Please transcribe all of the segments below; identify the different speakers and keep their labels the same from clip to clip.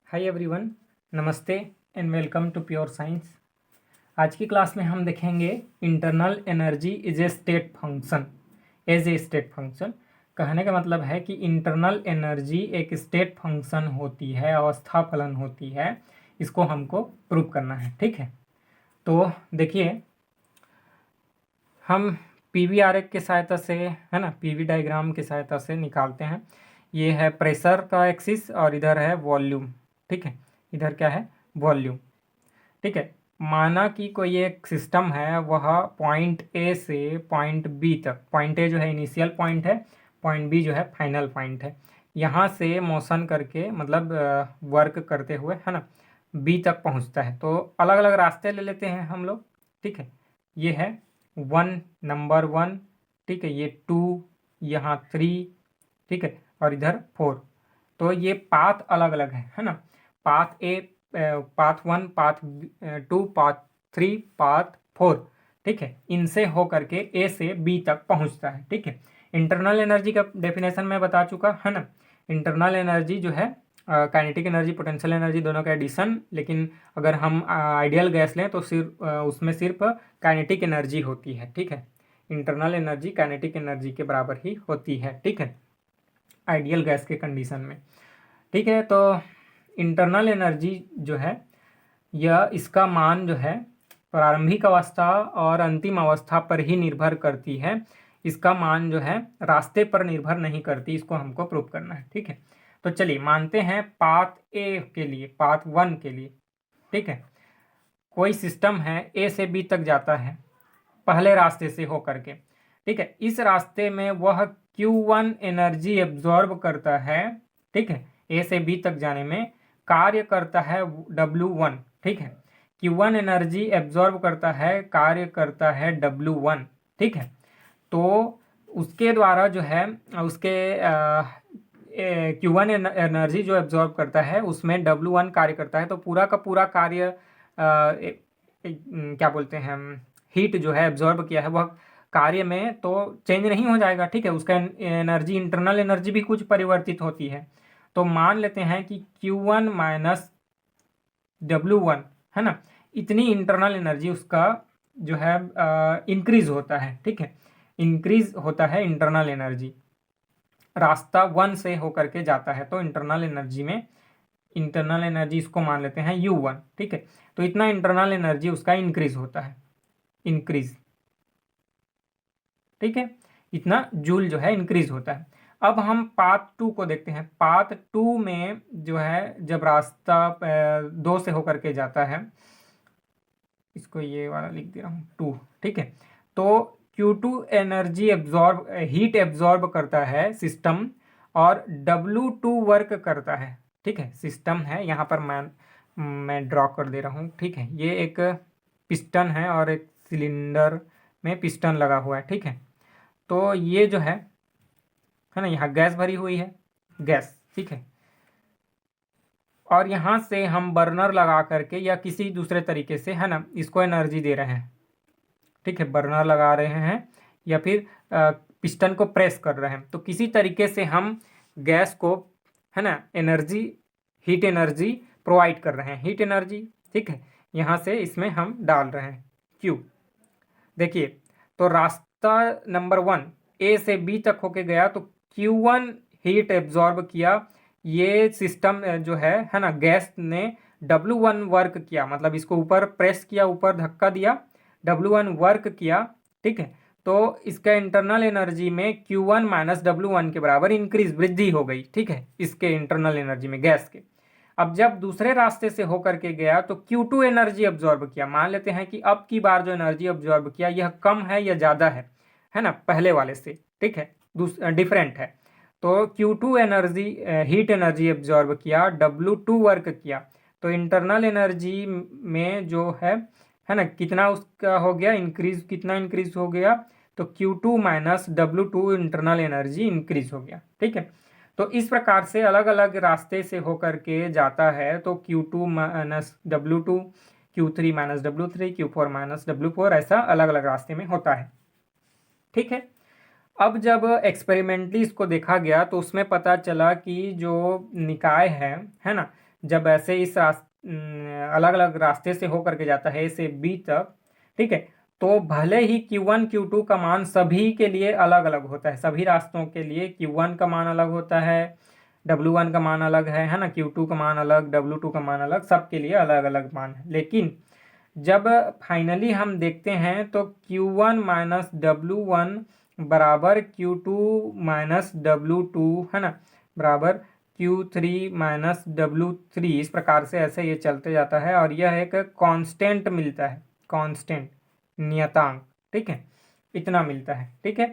Speaker 1: हाय everyone, नमस्ते and welcome to pure science. आज की क्लास में हम देखेंगे internal energy is a state function. As a state function कहने का मतलब है कि इंटरनल एनर्जी एक स्टेट फंक्शन होती है, अवस्था फलन होती है। इसको हमको प्रूव करना है, ठीक है। तो देखिए, हम पीवी आरेख की सहायता से, है ना, पीवी डायग्राम की सहायता से निकालते हैं। ये है प्रेशर का एक्सिस और इधर है वॉल्यूम, ठीक है। इधर क्या है? वॉल्यूम, ठीक है। माना कि कोई एक सिस्टम है, वह पॉइंट ए से पॉइंट बी तक, पॉइंट ए जो है इनिशियल पॉइंट है, पॉइंट बी जो है फाइनल पॉइंट है, यहाँ से मोशन करके मतलब वर्क करते हुए, है ना, बी तक पहुँचता है। तो अलग अलग रास्ते ले लेते हैं हम लोग, ठीक है। ये है नंबर वन, ठीक है, ये टू, यहाँ थ्री, ठीक है, और इधर फोर। तो ये पाथ अलग अलग है ना। Path A, path one, path two, path three, path four, ठीक है। इनसे हो करके ए से बी तक पहुंचता है, ठीक है। इंटरनल एनर्जी का डेफिनेशन मैं बता चुका है ना। इंटरनल एनर्जी जो है काइनेटिक एनर्जी, पोटेंशियल एनर्जी दोनों का एडिशन। लेकिन अगर हम आइडियल गैस लें तो सिर्फ उसमें सिर्फ काइनेटिक एनर्जी होती है, ठीक है। इंटरनल एनर्जी काइनेटिक एनर्जी के बराबर ही होती है, ठीक है, आइडियल गैस के कंडीशन में, ठीक है। तो इंटरनल एनर्जी जो है, यह इसका मान जो है प्रारंभिक अवस्था और अंतिम अवस्था पर ही निर्भर करती है। इसका मान जो है रास्ते पर निर्भर नहीं करती। इसको हमको प्रूव करना है, ठीक है। तो चलिए मानते हैं पाथ ए के लिए, पाथ वन के लिए, ठीक है, कोई सिस्टम है ए से बी तक जाता है पहले रास्ते से होकर के, ठीक है। इस रास्ते में वह Q1 एनर्जी एब्जॉर्ब करता है, ठीक है। ए से बी तक जाने में कार्य करता है W1, ठीक है। Q1 एनर्जी एब्जॉर्ब करता है, कार्य करता है W1, ठीक है। तो उसके द्वारा जो है, उसके Q1 एनर्जी जो एब्जॉर्ब करता है उसमें W1 कार्य करता है। तो पूरा का पूरा कार्य क्या बोलते हैं, हीट जो है एब्जॉर्ब किया है वह कार्य में तो चेंज नहीं हो जाएगा, ठीक है। उसका एनर्जी, इंटरनल एनर्जी भी कुछ परिवर्तित होती है। तो मान लेते हैं कि Q1 माइनस W1, है ना, इतनी इंटरनल एनर्जी उसका जो है इंक्रीज होता है, ठीक है। इंक्रीज होता है इंटरनल एनर्जी, रास्ता वन से होकर के जाता है। तो इंटरनल एनर्जी में, इंटरनल एनर्जी इसको मान लेते हैं U1, ठीक है। तो इतना इंटरनल एनर्जी उसका इंक्रीज होता है, इंक्रीज, ठीक है। इतना जूल जो है इंक्रीज होता है। अब हम पाथ टू को देखते हैं। पाथ टू में जो है जब रास्ता दो से होकर के जाता है, इसको ये वाला लिख दे रहा हूँ टू, ठीक है। तो Q2 energy absorb, heat absorb करता है सिस्टम, और W2 वर्क करता है, ठीक है। सिस्टम है, यहाँ पर मैं ड्रॉ कर दे रहा हूँ, ठीक है। ये एक पिस्टन है और एक सिलेंडर में पिस्टन लगा हुआ है, ठीक है। तो ये जो है ना, यहाँ गैस भरी हुई है, गैस, ठीक है। और यहाँ से हम बर्नर लगा करके या किसी दूसरे तरीके से, है ना, इसको एनर्जी दे रहे हैं, ठीक है। बर्नर लगा रहे हैं या फिर पिस्टन को प्रेस कर रहे हैं। तो किसी तरीके से हम गैस को, है ना, एनर्जी, हीट एनर्जी प्रोवाइड कर रहे हैं, हीट एनर्जी, ठीक है। यहाँ से इसमें हम डाल रहे हैं Q। देखिए, तो रास्ता नंबर वन ए से बी तक होके गया, तो Q1 हीट एब्जॉर्ब किया। ये सिस्टम जो है ना, गैस ने W1 वर्क किया, मतलब इसको ऊपर प्रेस किया, ऊपर धक्का दिया, W1 वर्क किया, ठीक है। तो इसका इंटरनल एनर्जी में Q1 माइनस W1 के बराबर इंक्रीज, वृद्धि हो गई, ठीक है, इसके इंटरनल एनर्जी में, गैस के। अब जब दूसरे रास्ते से होकर के गया तो Q2 एनर्जी एब्जॉर्ब किया। मान लेते हैं कि अब की बार जो एनर्जी एब्जॉर्ब किया यह कम है या ज़्यादा है ना, पहले वाले से, ठीक है, डिफरेंट है। तो Q2 energy, heat energy absorb किया, W2 वर्क किया। तो इंटरनल एनर्जी में जो है ना, कितना उसका हो गया इंक्रीज, कितना इंक्रीज हो गया, तो Q2 minus W2 internal energy increase हो गया, ठीक है। तो इस प्रकार से अलग अलग रास्ते से होकर के जाता है। तो Q2 minus W2, Q3 minus W3, Q4 minus W4, ऐसा अलग अलग रास्ते में होता है, ठीक है। अब जब एक्सपेरिमेंटली इसको देखा गया तो उसमें पता चला कि जो निकाय है ना, जब ऐसे इस अलग अलग रास्ते से होकर के जाता है ए से बी तक, ठीक है, तो भले ही Q1 Q2 का मान सभी के लिए अलग अलग होता है, सभी रास्तों के लिए Q1 का मान अलग होता है, W1 का मान अलग है ना, Q2 का मान अलग, W2 का मान अलग, सबके लिए अलग अलग मान है। लेकिन जब फाइनली हम देखते हैं तो Q1 माइनस W1 बराबर Q2 माइनस W2 है ना, बराबर Q3 माइनस W3, इस प्रकार से ऐसे ये चलते जाता है और यह एक कांस्टेंट मिलता है, कांस्टेंट नियतांक, ठीक है, इतना मिलता है। ठीक है,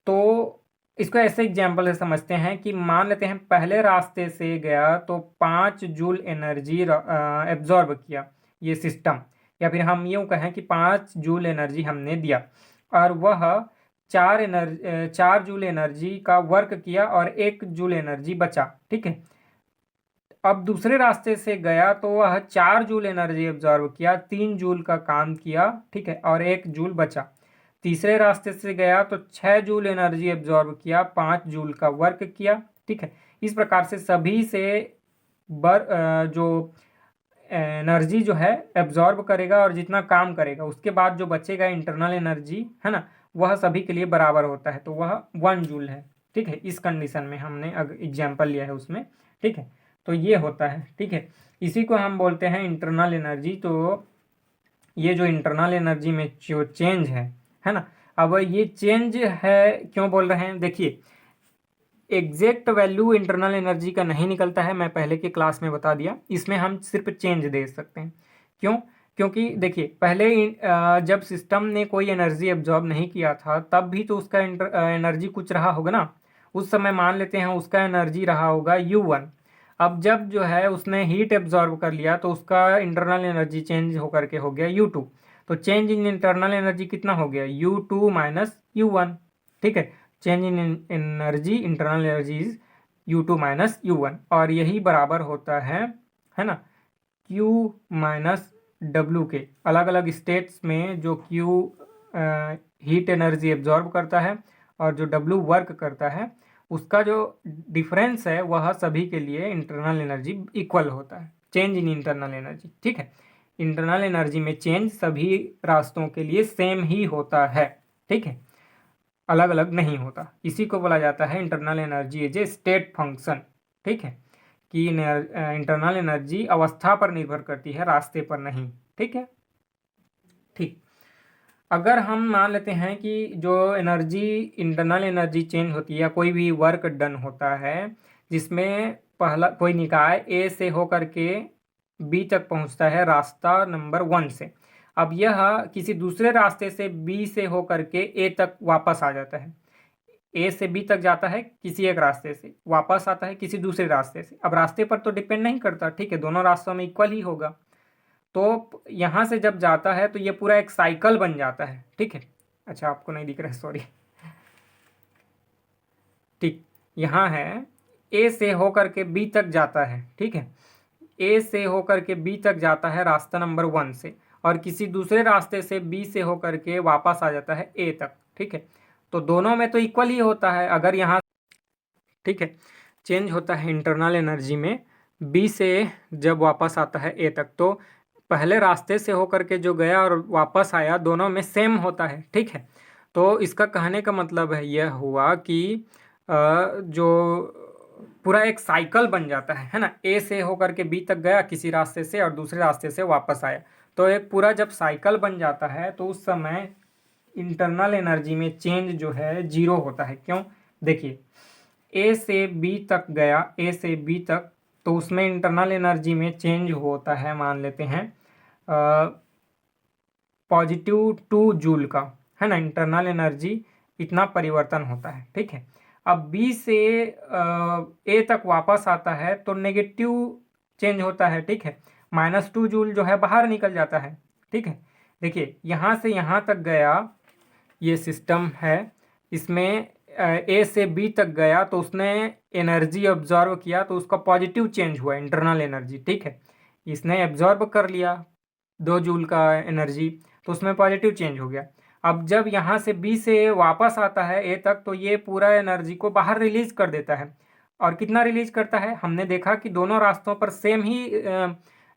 Speaker 1: तो इसको ऐसे एग्जाम्पल से समझते हैं कि मान लेते हैं पहले रास्ते से गया तो 5 जूल एनर्जी एब्जॉर्ब किया ये सिस्टम, या फिर हम यूँ कहें कि 5 जूल एनर्जी हमने दिया और वह 4 जूल एनर्जी का वर्क किया और 1 जूल एनर्जी बचा। ठीक है, अब दूसरे रास्ते से गया तो वह 4 जूल एनर्जी एब्जॉर्ब किया, 3 जूल का काम किया, ठीक है, और 1 जूल बचा। तीसरे रास्ते से गया तो 6 जूल एनर्जी एब्जॉर्ब किया, 5 जूल का वर्क किया। ठीक है, इस प्रकार से सभी से जो एनर्जी जो है एब्जॉर्ब करेगा और जितना काम करेगा उसके बाद जो बचेगा इंटरनल एनर्जी है ना, वह सभी के लिए बराबर होता है, तो वह 1 जूल है। ठीक है, इस कंडीशन में हमने एग्जाम्पल लिया है उसमें। ठीक है, तो ये होता है। ठीक है, इसी को हम बोलते हैं इंटरनल एनर्जी। तो ये जो इंटरनल एनर्जी में जो चेंज है ना, अब ये चेंज है क्यों बोल रहे हैं, देखिए एग्जैक्ट वैल्यू इंटरनल एनर्जी का नहीं निकलता है, मैं पहले की क्लास में बता दिया, इसमें हम सिर्फ चेंज दे सकते हैं। क्यों? क्योंकि देखिए पहले जब सिस्टम ने कोई एनर्जी एब्जॉर्ब नहीं किया था तब भी तो उसका एनर्जी कुछ रहा होगा ना, उस समय मान लेते हैं उसका एनर्जी रहा होगा U1। अब जब जो है उसने हीट एब्जॉर्ब कर लिया तो उसका इंटरनल एनर्जी चेंज होकर के हो गया U2, तो चेंज इन इंटरनल एनर्जी कितना हो गया, U2 माइनस U1। ठीक है, change in energy internal energy is U2 minus U1, और यही बराबर होता है ना, Q माइनस W के। अलग अलग स्टेट्स में जो Q हीट एनर्जी एब्जॉर्ब करता है और जो W वर्क करता है, उसका जो डिफरेंस है वह सभी के लिए इंटरनल एनर्जी इक्वल होता है, चेंज इन इंटरनल एनर्जी। ठीक है, इंटरनल एनर्जी में चेंज सभी रास्तों के लिए सेम ही होता है। ठीक है, अलग अलग नहीं होता, इसी को बोला जाता है internal energy as a state function. ठीक है, कि इंटरनल एनर्जी अवस्था पर निर्भर करती है, रास्ते पर नहीं। ठीक है, ठीक, अगर हम मान लेते हैं कि जो एनर्जी इंटरनल एनर्जी चेंज होती है या कोई भी वर्क डन होता है जिसमें पहला कोई निकाय ए से होकर के बी तक पहुंचता है रास्ता नंबर 1 से, अब यह किसी दूसरे रास्ते से बी से होकर के ए तक वापस आ जाता है, ए से बी तक जाता है किसी एक रास्ते से, वापस आता है किसी दूसरे रास्ते से। अब रास्ते पर तो डिपेंड नहीं करता, ठीक है, दोनों रास्तों में इक्वल ही होगा। तो यहाँ से जब जाता है तो ये पूरा एक साइकिल बन जाता है। ठीक है, अच्छा आपको नहीं दिख रहा है, सॉरी। ठीक, यहाँ है ए से होकर के बी तक जाता है। ठीक है, ए से होकर के बी तक जाता है रास्ता नंबर 1 से, और किसी दूसरे रास्ते से बी से होकर के वापस आ जाता है ए तक। ठीक है, तो दोनों में तो इक्वल ही होता है। अगर यहाँ, ठीक है, चेंज होता है इंटरनल एनर्जी में बी से जब वापस आता है ए तक, तो पहले रास्ते से होकर के जो गया और वापस आया दोनों में सेम होता है। ठीक है, तो इसका कहने का मतलब है यह हुआ कि जो पूरा एक साइकिल बन जाता है ना, ए से होकर के बी तक गया किसी रास्ते से और दूसरे रास्ते से वापस आया, तो एक पूरा जब साइकिल बन जाता है तो उस समय इंटरनल एनर्जी में चेंज जो है 0 होता है। क्यों? देखिए ए से बी तक गया, ए से बी तक, तो उसमें इंटरनल एनर्जी में चेंज होता है, मान लेते हैं +2 जूल का, है ना, इंटरनल एनर्जी इतना परिवर्तन होता है। ठीक है, अब बी से ए तक वापस आता है तो नेगेटिव चेंज होता है। ठीक है, -2 जूल जो है बाहर निकल जाता है। ठीक है, देखिए यहाँ से यहाँ तक गया, ये सिस्टम है, इसमें ए से बी तक गया तो उसने एनर्जी ऑब्जर्व किया तो उसका पॉजिटिव चेंज हुआ इंटरनल एनर्जी। ठीक है, इसने एब्जॉर्ब कर लिया 2 जूल का एनर्जी, तो उसमें पॉजिटिव चेंज हो गया। अब जब यहाँ से बी से वापस आता है ए तक तो ये पूरा एनर्जी को बाहर रिलीज कर देता है, और कितना रिलीज करता है, हमने देखा कि दोनों रास्तों पर सेम ही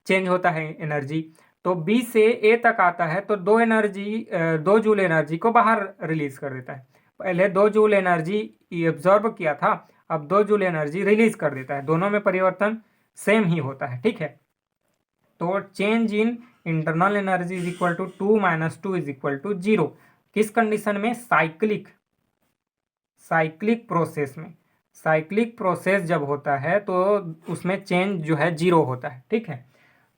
Speaker 1: चेंज होता है एनर्जी। तो बी से ए तक आता है तो 2 जूल एनर्जी को बाहर रिलीज कर देता है। पहले 2 जूल एनर्जी एब्जॉर्ब किया था, अब 2 जूल एनर्जी रिलीज कर देता है। दोनों में परिवर्तन सेम ही होता है, ठीक है। तो change in internal energy is equal to 2 - 2 is equal to 0। किस कंडीशन में, साइक्लिक प्रोसेस में। साइक्लिक प्रोसेस जब होता है तो उसमें चेंज जो है 0 होता है, ठीक है।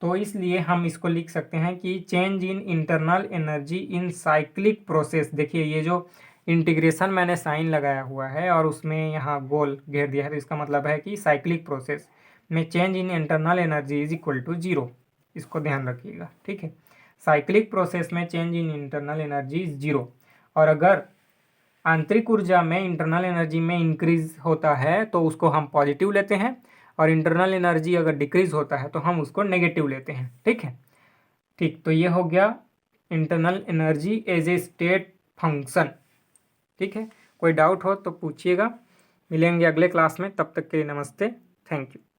Speaker 1: तो इसलिए हम इसको लिख सकते हैं कि change in internal energy in cyclic process. देखिए ये जो इंटीग्रेशन मैंने साइन लगाया हुआ है और उसमें यहाँ गोल घेर दिया है, तो इसका मतलब है कि साइक्लिक प्रोसेस में change in internal energy is equal to 0। इसको ध्यान रखिएगा, ठीक है। साइक्लिक प्रोसेस में change in internal energy is 0। और अगर आंतरिक ऊर्जा में इंटरनल एनर्जी में इंक्रीज होता है तो उसको हम पॉजिटिव लेते हैं, और इंटरनल एनर्जी अगर डिक्रीज होता है तो हम उसको नेगेटिव लेते हैं, ठीक है। ठीक, तो ये हो गया internal energy as a state function, ठीक है। कोई डाउट हो तो पूछिएगा। मिलेंगे अगले क्लास में, तब तक के लिए नमस्ते, थैंक यू।